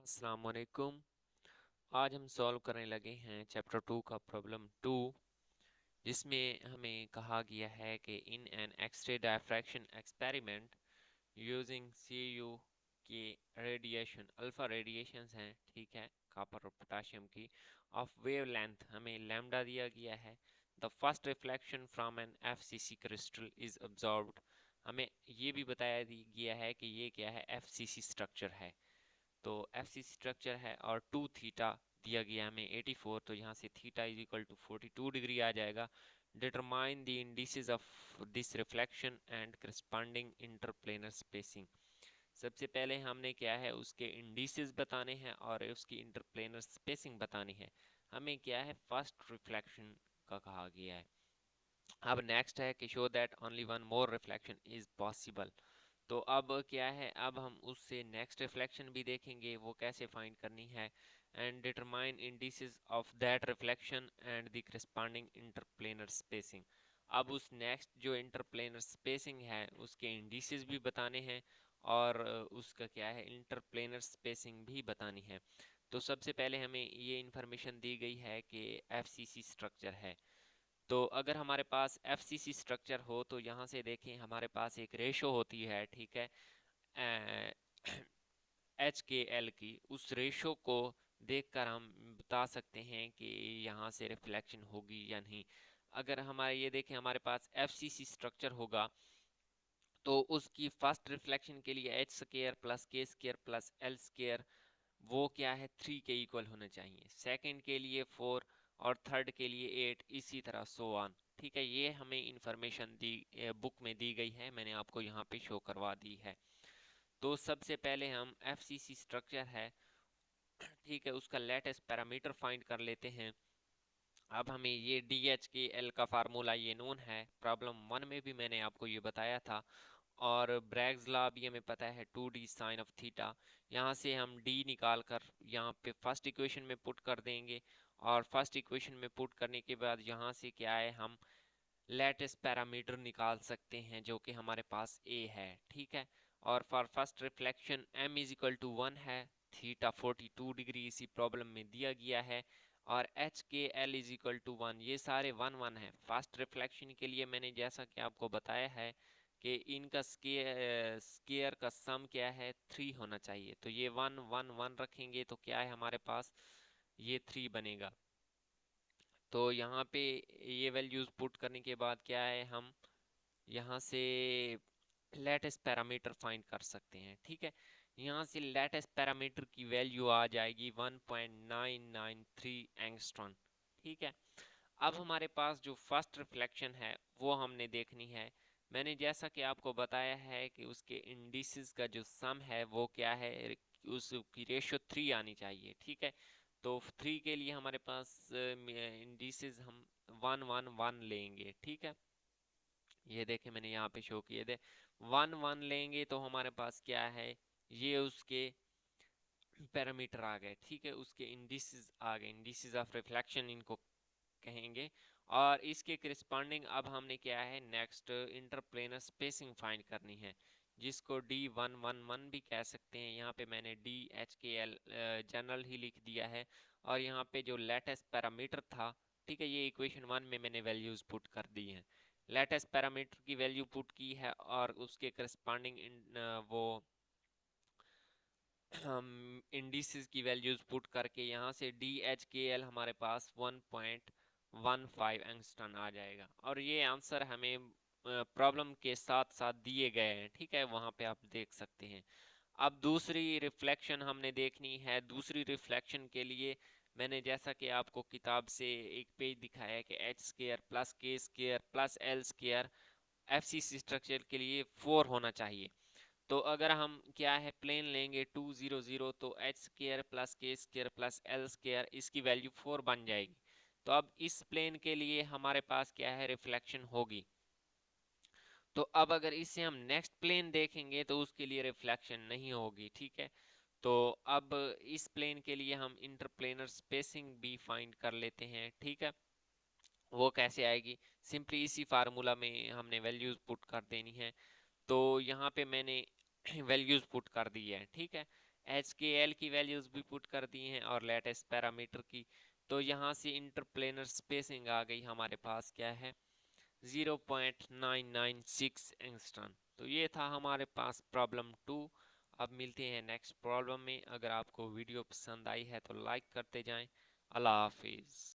अस्सलाम वालेकुम। आज हम सॉल्व करने लगे हैं चैप्टर 2 का प्रॉब्लम 2, जिसमें हमें कहा गया है कि in an X-ray diffraction experiment using CU के रेडिएशन अल्फा रेडिएशंस हैं, ठीक है, कॉपर और पोटाशियम की, ऑफ वेवलेंथ हमें लैम्डा दिया गया है। The first reflection from an FCC crystal is observed. हमें ये भी बताया गया है कि ये क्या है, FCC स्ट्रक्चर है। तो FCC स्ट्रक्चर है और 2 थीटा दिया गया हमें 84, तो यहाँ से theta is equal to 42 degree आ जाएगा। Determine the indices of this reflection and corresponding interplanar spacing. सबसे पहले हमने क्या है, उसके इंडिसेस बताने हैं और उसकी इंटरप्लेनर स्पेसिंग बतानी है। हमें क्या है, फर्स्ट रिफ्लेक्शन का कहा गया है। अब नेक्स्ट है कि show that only one more reflection is possible. तो अब क्या है, अब हम उससे नेक्स्ट रिफ्लेक्शन भी देखेंगे, वो कैसे फाइंड करनी है। And determine indices of that reflection and the corresponding interplanar spacing. अब उस नेक्स्ट जो इंटरप्लेनर स्पेसिंग है उसके इंडिसेस भी बताने हैं और उसका क्या है, इंटरप्लेनर स्पेसिंग भी बतानी है। तो सबसे पहले हमें ये इंफॉर्मेशन दी गई है कि FCC स्ट्रक्चर है। तो अगर हमारे पास FCC स्ट्रक्चर हो तो यहाँ से देखें, हमारे पास एक रेशो होती है, ठीक है, HKL की। उस रेशो को देखकर हम बता सकते हैं कि यहाँ से रिफ्लेक्शन होगी या नहीं। अगर हमारे ये देखें, हमारे पास FCC स्ट्रक्चर होगा तो उसकी फर्स्ट रिफ्लेक्शन के लिए H square plus K square plus L square वो क्या है, 3 के इक्वल होना चाहिए। सेकंड के लिए 4 और थर्ड के लिए 8, इसी तरह सो ऑन। ठीक है, ये हमें इंफॉर्मेशन दी बुक में दी गई है, मैंने आपको यहाँ पे शो करवा दी है। तो सबसे पहले हम FCC स्ट्रक्चर है, ठीक है, उसका लेटेस्ट पैरामीटर फाइंड कर लेते हैं। अब हमें ये DHKL का फार्मूला ये नोन है, प्रॉब्लम 1 में भी मैंने आपको ये बताया था। और ब्रैग्स लॉ भी हमें पता है, 2D साइन ऑफ थीटा। यहाँ से हम D निकाल कर यहाँ पे फर्स्ट इक्वेशन में पुट कर देंगे और फर्स्ट इक्वेशन में पुट करने के बाद यहाँ से क्या है, हम लेटेस्ट पैरामीटर निकाल सकते हैं जो कि हमारे पास A है, ठीक है। और for first reflection m is equal to 1 है, थीटा 42 डिग्री इसी प्रॉब्लम में दिया गया है, और HKL इज इक्वल टू 1, ये सारे 1 1 है। फर्स्ट रिफ्लेक्शन के लिए मैंने जैसा कि आपको बताया है कि इनका स्केयर का सम क्या है, 3 होना चाहिए। तो ये 1 1 1 रखेंगे तो क्या है हमारे पास, ये 3 बनेगा। तो यहाँ पे ये वैल्यूज पुट करने के बाद क्या है, हम यहाँ से लेटेस्ट पैरामीटर फाइंड कर सकते हैं, ठीक है। यहाँ से लेटेस्ट पैरामीटर की वैल्यू आ जाएगी 1.993 एंगस्ट्रॉन, ठीक है। अब हमारे पास जो फर्स्ट रिफ्लेक्शन है वो हमने देखनी है। मैंने जैसा कि आपको बताया है कि उसके इंडिसेस का जो सम है वो क्या है, उसकी रेशियो 3 आनी चाहिए, ठीक है। तो 3 के लिए हमारे पास इंडिसेस हम 1 1 1 लेंगे, ठीक है। ये देखें, मैंने यहाँ पे शो किए थे, 1 1 लेंगे तो हमारे पास क्या है, ये उसके पैरामीटर आ गए, ठीक है, उसके इंडिसेस आ गए, इंडिसेस ऑफ रिफ्लेक्शन इनको कहेंगे। और इसके करस्पॉन्डिंग अब हमने क्या है, नेक्स्ट इंटरप्लेनर स्पेसिंग फाइंड करनी है, जिसको D111 भी कह सकते हैं। यहाँ पे मैंने DHKL जनरल ही लिख दिया है और यहाँ पे जो लेटेस्ट पैरामीटर था, ठीक है, ये इक्वेशन 1 में मैंने वैल्यूज पुट कर दी हैं। लेटेस्ट पैरामीटर की वैल्यू पुट की है और उसके करस्पॉन्डिंग वो हम इंडिसेस की वैल्यूज पुट करके यहाँ से DHKL हमारे पास 1.15 एंगस्ट्रॉन आ जाएगा। और ये आंसर हमें प्रॉब्लम के साथ साथ दिए गए हैं, ठीक है, वहाँ पे आप देख सकते हैं। अब दूसरी रिफ्लेक्शन हमने देखनी है। दूसरी रिफ्लेक्शन के लिए मैंने जैसा कि आपको किताब से एक पेज दिखाया है कि H square plus K square plus L square FCC structure के लिए 4 होना चाहिए। तो अगर हम क्या है, प्लेन लेंगे 2 0 0, तो H square plus K square plus L square, इसकी वैल्यू 4 बन जाएगी। तो अब इस प्लेन के लिए हमारे पास क्या है, रिफ्लेक्शन होगी। तो अब अगर इससे हम नेक्स्ट प्लेन देखेंगे तो उसके लिए रिफ्लेक्शन नहीं होगी, ठीक है। तो अब इस प्लेन के लिए हम इंटरप्लेनर स्पेसिंग भी फाइंड कर लेते हैं, ठीक है। वो कैसे आएगी, सिंपली इसी फार्मूला में हमने वैल्यूज पुट कर देनी है। तो यहाँ पे मैंने वैल्यूज पुट कर दी है, ठीक है। एच के एल की वैल्यूज भी पुट कर दी हैं और लेटेस्ट पैरामीटर की। तो यहाँ से इंटरप्लेनर स्पेसिंग आ गई हमारे पास क्या है 0.996 एंगस्ट्रॉम। तो ये था हमारे पास प्रॉब्लम 2। अब मिलते हैं नेक्स्ट प्रॉब्लम में। अगर आपको वीडियो पसंद आई है तो लाइक करते जाएं। अल्लाह हाफिज़।